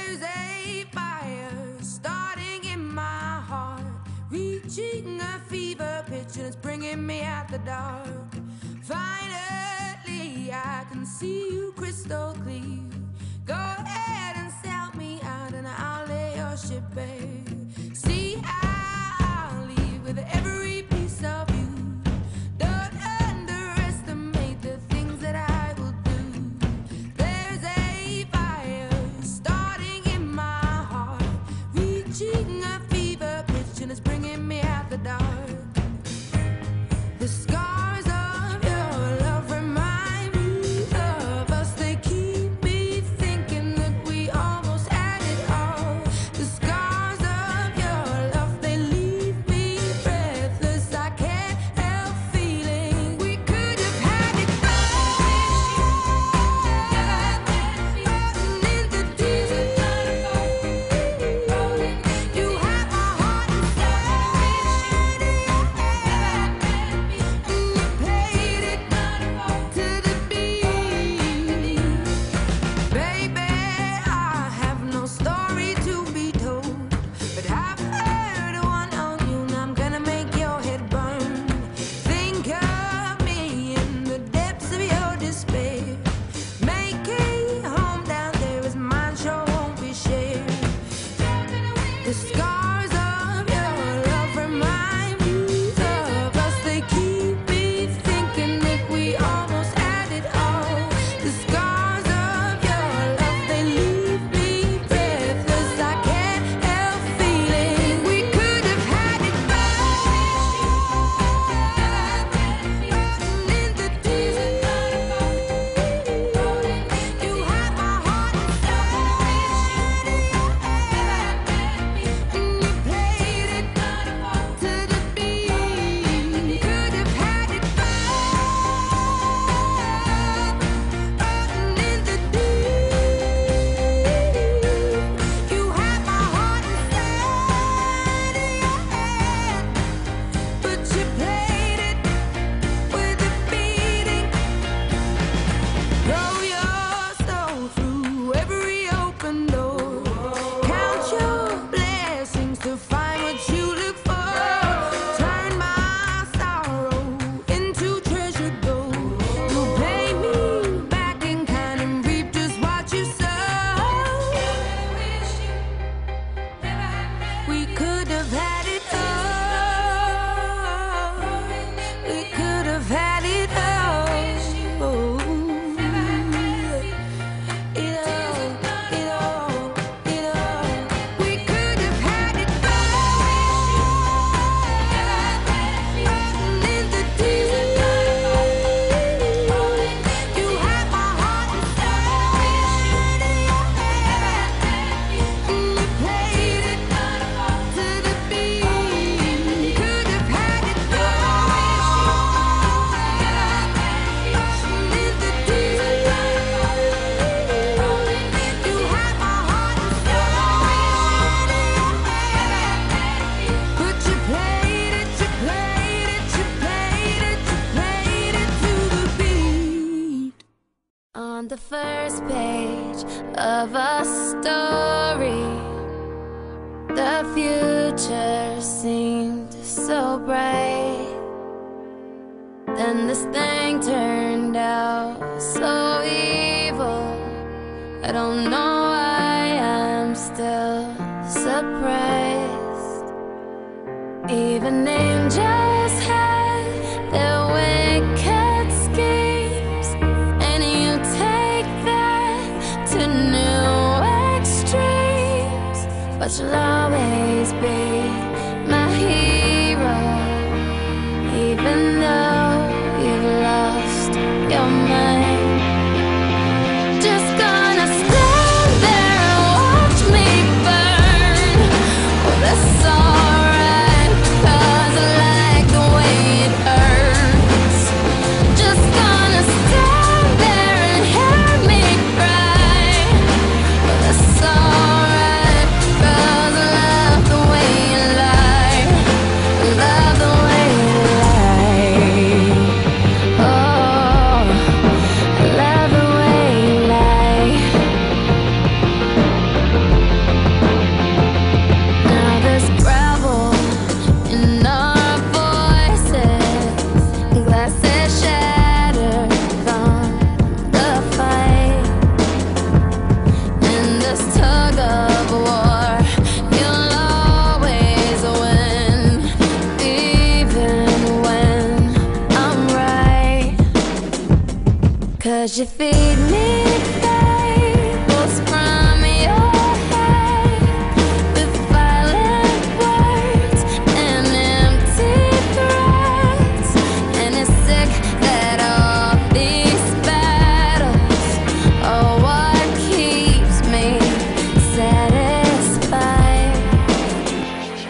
There's a fire starting in my heart, reaching a fever pitch, and it's bringing me out the dark. Finally, I can see you crystal clear. Go ahead and sell me out, and I'll lay your ship bare. See, I'll leave with every piece of you. Don't underestimate the things that I will do. There's a fire starting in my heart, reaching a fever pitch, and it's bringing me out the dark. The scars of your love remind me of us. They keep me thinking that we almost had it all. The scars of your love, they leave me breathless. I can't help feeling we could have had it all. In the deep, you have my heart inside. You played it to the beat. Baby, I have no story to be told, but I've heard one on you, and I'm gonna make your head burn. Think of me in the depths of your despair. Make a home down there, as mine sure won't be shared. The scars of your love remind me of us. They keep me thinking that we almost had it all. The scars of your love, they leave me breathless. I can't help feeling we could have had it all. In the deep, you have my heart inside. You played it to the beat. Could have had it all. In the deep, you have my heart inside. But you played it with a beating. Throw your soul through every open door. Count your blessings to find what you look for. Turn my sorrow into treasured gold. You pay me back in kind and reap just what you sow. We could have had it all. We could have had it all. It all. We could have had it all. In the deep, you have my heart inside. You played it to the beat. Could have had it all. In the deep, you have my heart inside. But you played it to the beat. On the first page of a story, the future seemed so bright. Then this thing turned out so evil. I don't know why I'm still surprised. Even angels have their wicked schemes, and you take that to new extremes. But you'll always be my hero, even though you've lost your mind. Just gonna stand there and watch me burn. Oh, that's alright, 'cause I like the way it hurts. Just gonna stand there and hear me cry. Oh, that's alright, 'cause I love the way you lie. 'Cause you feed me fables from your head with violent words and empty threats. And it's sick that all these battles are what keeps me satisfied.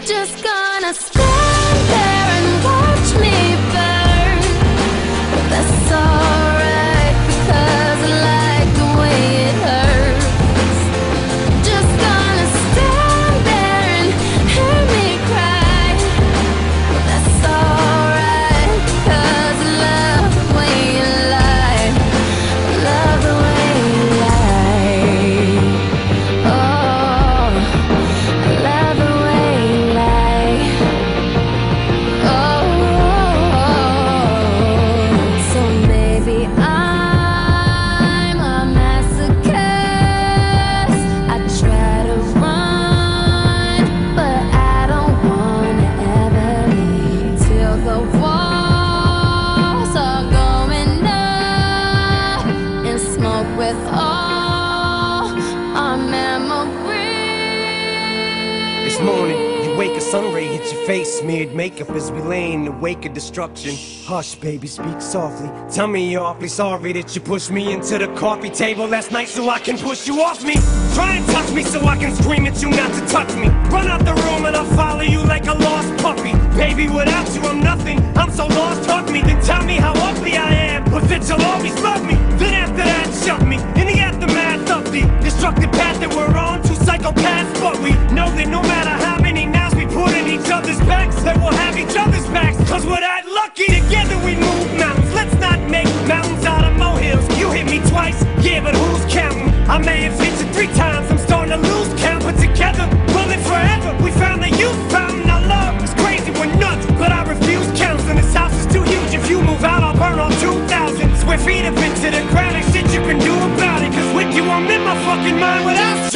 Just gonna stand there and watch me burn. That's alright, because I like the way it hurts. Just gonna stand there and hear me cry. That's alright, because I love the way you lie. Love the way you lie. Oh, I love the way you lie. Oh, so maybe I'm a masochist. I try to run, but I don't wanna ever leave till the walls are going up and smoke with all our memories. This morning, you wake, a sun ray hits your face, smeared makeup as we lay in the wake of destruction. Hush, baby, speak softly. Tell me you're awfully sorry that you pushed me into the coffee table last night so I can push you off me. Try and touch me so I can scream at you not to touch me. Run out the room and I'll follow you like a lost puppy. Baby, without you I'm nothing. I'm so lost, hug me. Then tell me how ugly I am, but that you'll always love me. Then after that, shove me in the aftermath of the destructive path that we're on. Two psychopaths, but we know that no matter how many knives we put in each other's backs, that we'll have each other's backs. 'Cause we're that lucky. Together we move mountains. Let's not make mountains out of molehills. You hit me twice, yeah, but who's counting? I may have hit you 3 times. I'm starting to lose count, but together we'll live forever. We found the youth fountain. Our love is crazy, we're nuts, but I refuse counseling. This house is too huge. If you move out, I'll burn all 2,000 square feet of it to the ground. Ain't shit you can do about it. 'Cause with you, I'm in my fucking mind without you.